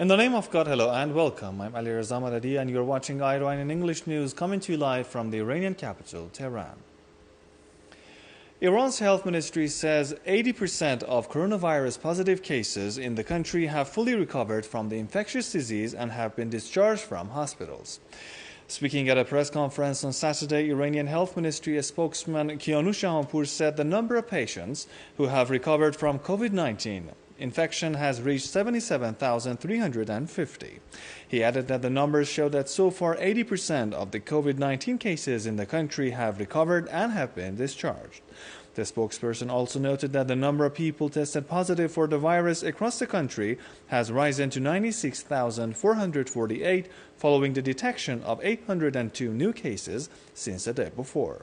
In the name of God, hello and welcome. I'm Ali Razamadadi and you're watching Iran in English News, coming to you live from the Iranian capital, Tehran. Iran's health ministry says 80% of coronavirus positive cases in the country have fully recovered from the infectious disease and have been discharged from hospitals. Speaking at a press conference on Saturday, Iranian Health Ministry spokesman Kianush Jahanpour said the number of patients who have recovered from COVID-19 infection has reached 77,350. He added that the numbers show that so far 80% of the COVID-19 cases in the country have recovered and have been discharged. The spokesperson also noted that the number of people tested positive for the virus across the country has risen to 96,448 following the detection of 802 new cases since the day before.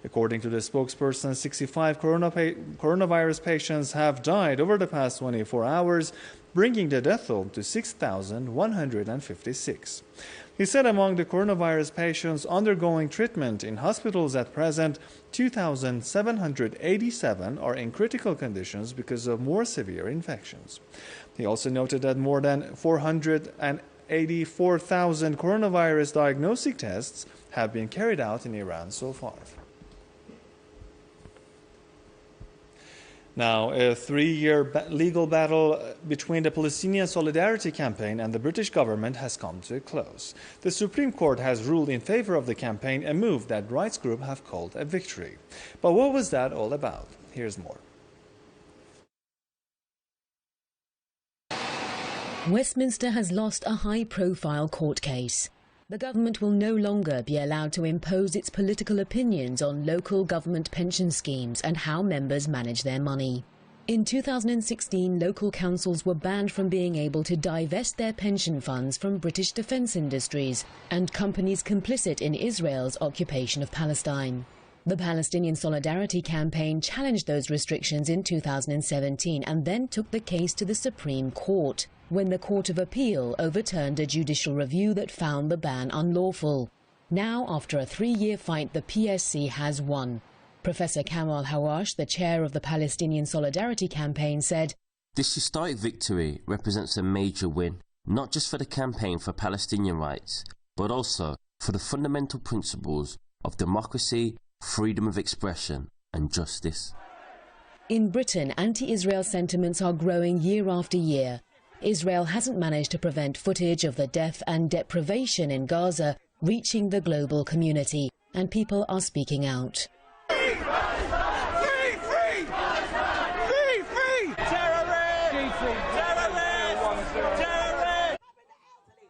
According to the spokesperson, 65 coronavirus patients have died over the past 24 hours, bringing the death toll to 6,156. He said among the coronavirus patients undergoing treatment in hospitals at present, 2,787 are in critical conditions because of more severe infections. He also noted that more than 484,000 coronavirus diagnostic tests have been carried out in Iran so far. Now, a 3-year legal battle between the Palestinian Solidarity Campaign and the British government has come to a close. The Supreme Court has ruled in favor of the campaign, a move that rights groups have called a victory. But what was that all about? Here's more. Westminster has lost a high-profile court case. The government will no longer be allowed to impose its political opinions on local government pension schemes and how members manage their money. In 2016, local councils were banned from being able to divest their pension funds from British defence industries and companies complicit in Israel's occupation of Palestine. The Palestinian Solidarity Campaign challenged those restrictions in 2017 and then took the case to the Supreme Court, when the Court of Appeal overturned a judicial review that found the ban unlawful. Now, after a 3-year fight, the PSC has won. Professor Kamal Hawash, the chair of the Palestinian Solidarity Campaign, said, "This historic victory represents a major win, not just for the campaign for Palestinian rights, but also for the fundamental principles of democracy, freedom of expression and justice." In Britain, anti-Israel sentiments are growing year after year. Israel hasn't managed to prevent footage of the death and deprivation in Gaza reaching the global community, and people are speaking out. Free! Free! Free! Free! Free! Terrorists! Terrorists! Terrorists!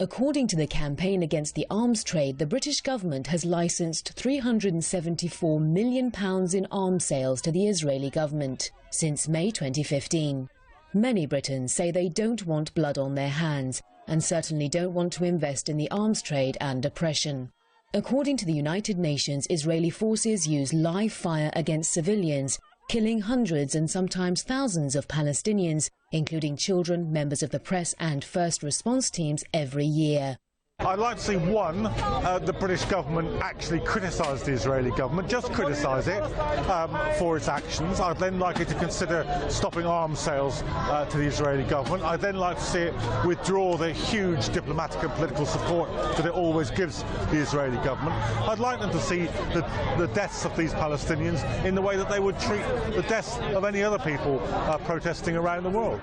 According to the campaign against the arms trade, the British government has licensed £374 million in arms sales to the Israeli government since May 2015. Many Britons say they don't want blood on their hands and certainly don't want to invest in the arms trade and oppression. According to the United Nations, Israeli forces use live fire against civilians, killing hundreds and sometimes thousands of Palestinians, including children, members of the press and first response teams every year. I'd like to see, one, the British government actually criticise the Israeli government, just criticise it for its actions. I'd then like it to consider stopping arms sales to the Israeli government. I'd then like to see it withdraw the huge diplomatic and political support that it always gives the Israeli government. I'd like them to see the deaths of these Palestinians in the way that they would treat the deaths of any other people protesting around the world.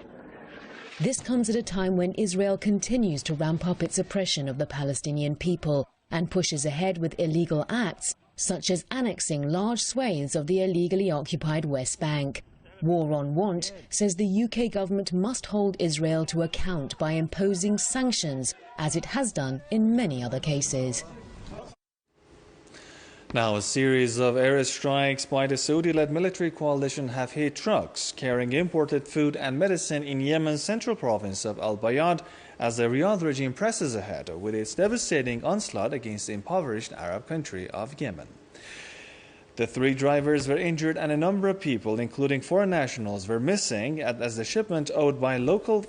This comes at a time when Israel continues to ramp up its oppression of the Palestinian people and pushes ahead with illegal acts such as annexing large swathes of the illegally occupied West Bank. War on Want says the UK government must hold Israel to account by imposing sanctions, as it has done in many other cases. Now, a series of airstrikes by the Saudi-led military coalition have hit trucks carrying imported food and medicine in Yemen's central province of Al-Bayad as the Riyadh regime presses ahead with its devastating onslaught against the impoverished Arab country of Yemen. The 3 drivers were injured and a number of people, including foreign nationals, were missing as the shipment owed by local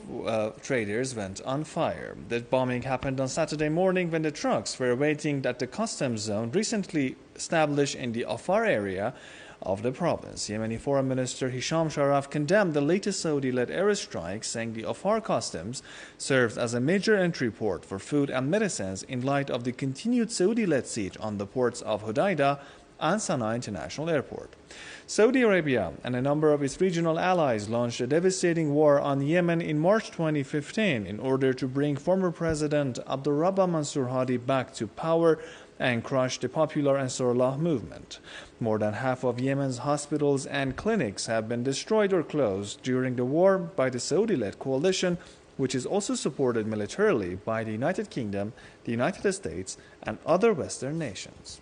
traders went on fire. The bombing happened on Saturday morning when the trucks were waiting at the customs zone recently established in the Afar area of the province. Yemeni Foreign Minister Hisham Sharaf condemned the latest Saudi-led airstrike, saying the Afar customs served as a major entry port for food and medicines in light of the continued Saudi-led siege on the ports of Hodeidah and Sana'a International Airport. Saudi Arabia and a number of its regional allies launched a devastating war on Yemen in March 2015 in order to bring former President Abdurrabba Mansur Hadi back to power and crush the popular Ansarullah movement. More than half of Yemen's hospitals and clinics have been destroyed or closed during the war by the Saudi-led coalition, which is also supported militarily by the United Kingdom, the United States, and other Western nations.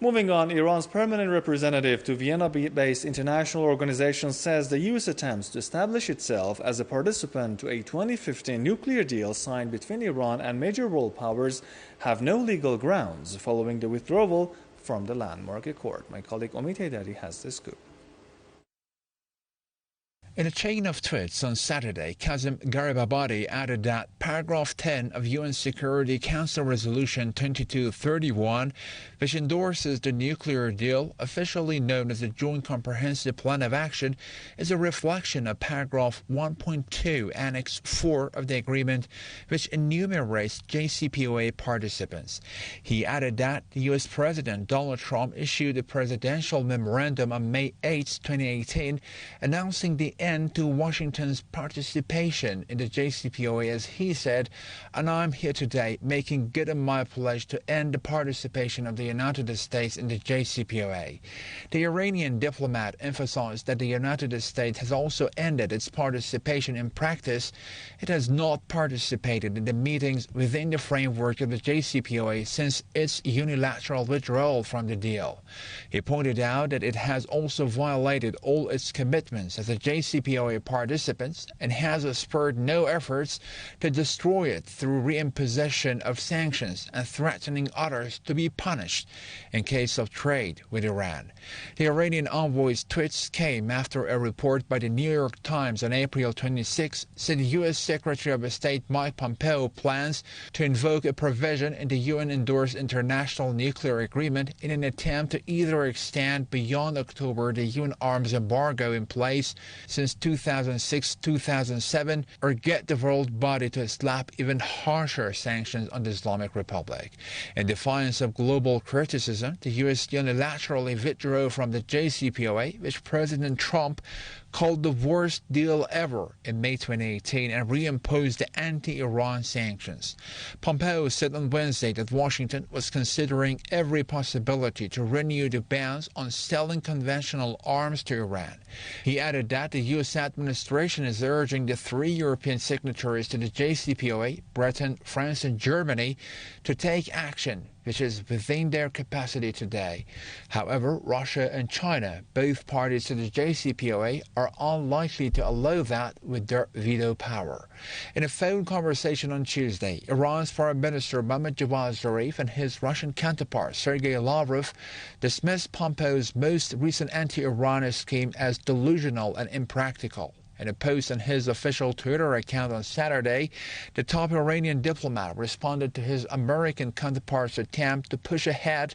Moving on, Iran's permanent representative to Vienna-based international organization says the U.S. attempts to establish itself as a participant to a 2015 nuclear deal signed between Iran and major world powers have no legal grounds following the withdrawal from the landmark accord. My colleague Omid Haidari has the scoop. In a chain of tweets on Saturday, Kazem Garibabadi added that paragraph 10 of UN Security Council Resolution 2231, which endorses the nuclear deal, officially known as the Joint Comprehensive Plan of Action, is a reflection of paragraph 1.2, Annex 4 of the agreement, which enumerates JCPOA participants. He added that the U.S. President Donald Trump issued a presidential memorandum on May 8, 2018, announcing the end to Washington's participation in the JCPOA, as he said, and I'm here today making good on my pledge to end the participation of the United States in the JCPOA. The Iranian diplomat emphasized that the United States has also ended its participation in practice. It has not participated in the meetings within the framework of the JCPOA since its unilateral withdrawal from the deal. He pointed out that it has also violated all its commitments as a JCPOA participants and has spurred no efforts to destroy it through reimposition of sanctions and threatening others to be punished in case of trade with Iran. The Iranian envoy's tweets came after a report by the New York Times on April 26 said U.S. Secretary of State Mike Pompeo plans to invoke a provision in the UN-endorsed international nuclear agreement in an attempt to either extend beyond October the UN arms embargo in place since 2006-2007 or get the world body to slap even harsher sanctions on the Islamic Republic. In defiance of global criticism, the U.S. unilaterally withdrew from the JCPOA, which President Trump called the worst deal ever in May 2018 and reimposed the anti-Iran sanctions. Pompeo said on Wednesday that Washington was considering every possibility to renew the bans on selling conventional arms to Iran. He added that the U.S. administration is urging the three European signatories to the JCPOA, Britain, France, and Germany, to take action which is within their capacity today. However, Russia and China, both parties to the JCPOA, are unlikely to allow that with their veto power. In a phone conversation on Tuesday, Iran's Foreign Minister Mohammad Javad Zarif and his Russian counterpart Sergei Lavrov dismissed Pompeo's most recent anti-Iran scheme as delusional and impractical. In a post on his official Twitter account on Saturday, the top Iranian diplomat responded to his American counterpart's attempt to push ahead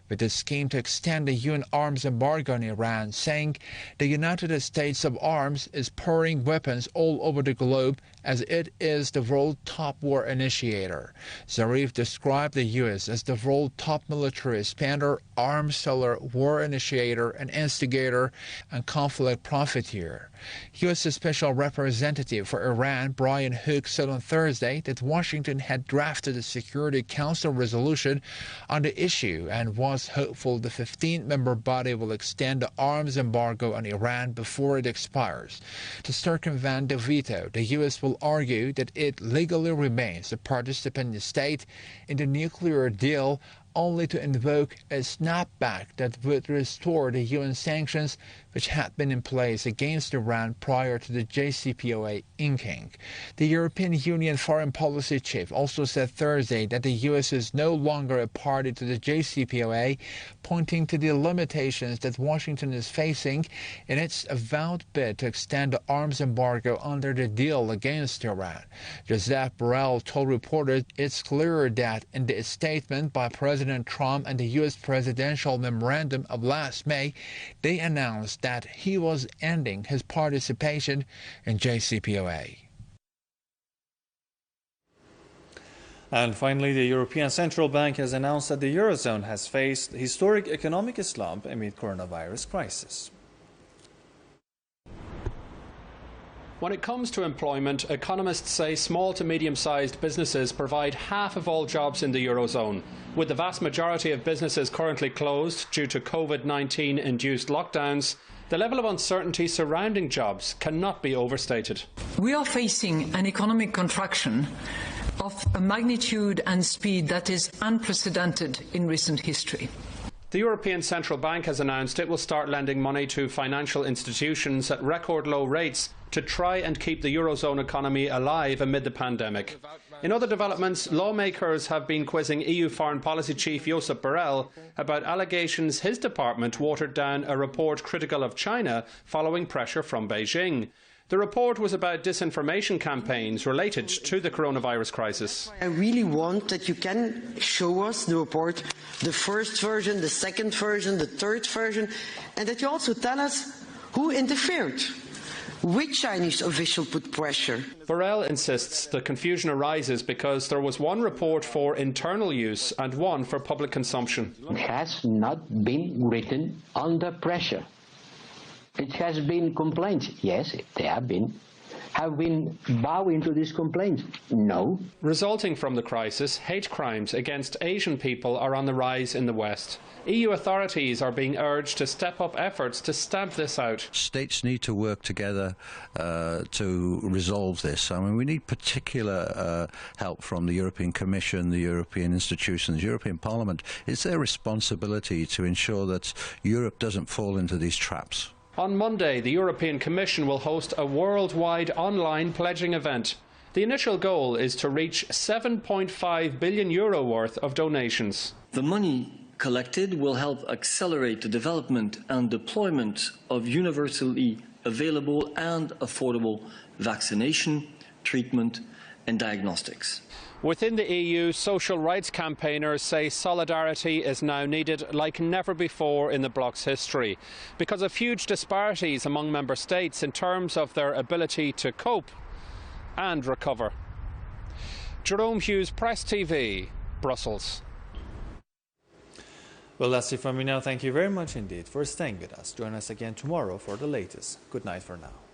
with a scheme to extend the UN arms embargo on Iran, saying the United States of Arms is pouring weapons all over the globe as it is the world's top war initiator. Zarif described the U.S. as the world's top military expander, arms seller, war initiator, and instigator, and conflict profiteer. U.S. Special Representative for Iran, Brian Hook, said on Thursday that Washington had drafted a Security Council resolution on the issue and was hopeful the 15-member body will extend the arms embargo on Iran before it expires. To circumvent the veto, the U.S. will argue that it legally remains a participant state in the nuclear deal, only to invoke a snapback that would restore the UN sanctions which had been in place against Iran prior to the JCPOA inking. The European Union Foreign Policy Chief also said Thursday that the US is no longer a party to the JCPOA, pointing to the limitations that Washington is facing in its avowed bid to extend the arms embargo under the deal against Iran. Josep Borrell told reporters it's clear that in the statement by President Trump and the U.S. presidential memorandum of last May, they announced that he was ending his participation in JCPOA. And finally, the European Central Bank has announced that the Eurozone has faced historic economic slump amid coronavirus crisis. When it comes to employment, economists say small to medium-sized businesses provide half of all jobs in the Eurozone. With the vast majority of businesses currently closed due to COVID-19 induced lockdowns, the level of uncertainty surrounding jobs cannot be overstated. We are facing an economic contraction of a magnitude and speed that is unprecedented in recent history. The European Central Bank has announced it will start lending money to financial institutions at record low rates to try and keep the Eurozone economy alive amid the pandemic. In other developments, lawmakers have been quizzing EU Foreign Policy Chief Josep Borrell about allegations his department watered down a report critical of China following pressure from Beijing. The report was about disinformation campaigns related to the coronavirus crisis. I really want that you can show us the report, the first version, the second version, the third version, and that you also tell us who interfered. Which Chinese official put pressure? Borrell insists the confusion arises because there was one report for internal use and one for public consumption. It has not been written under pressure. It has been complaints. Yes, there have been. Have been bowing to these complaints? No. Resulting from the crisis, hate crimes against Asian people are on the rise in the West. EU authorities are being urged to step up efforts to stamp this out. States need to work together to resolve this. I mean, we need particular help from the European Commission, the European institutions, the European Parliament. It's their responsibility to ensure that Europe doesn't fall into these traps. On Monday, the European Commission will host a worldwide online pledging event. The initial goal is to reach €7.5 billion worth of donations. The money collected will help accelerate the development and deployment of universally available and affordable vaccination, treatment and diagnostics. Within the EU, social rights campaigners say solidarity is now needed like never before in the bloc's history because of huge disparities among member states in terms of their ability to cope and recover. Jerome Hughes, Press TV, Brussels. Well, that's it from me now. Thank you very much indeed for staying with us. Join us again tomorrow for the latest. Good night for now.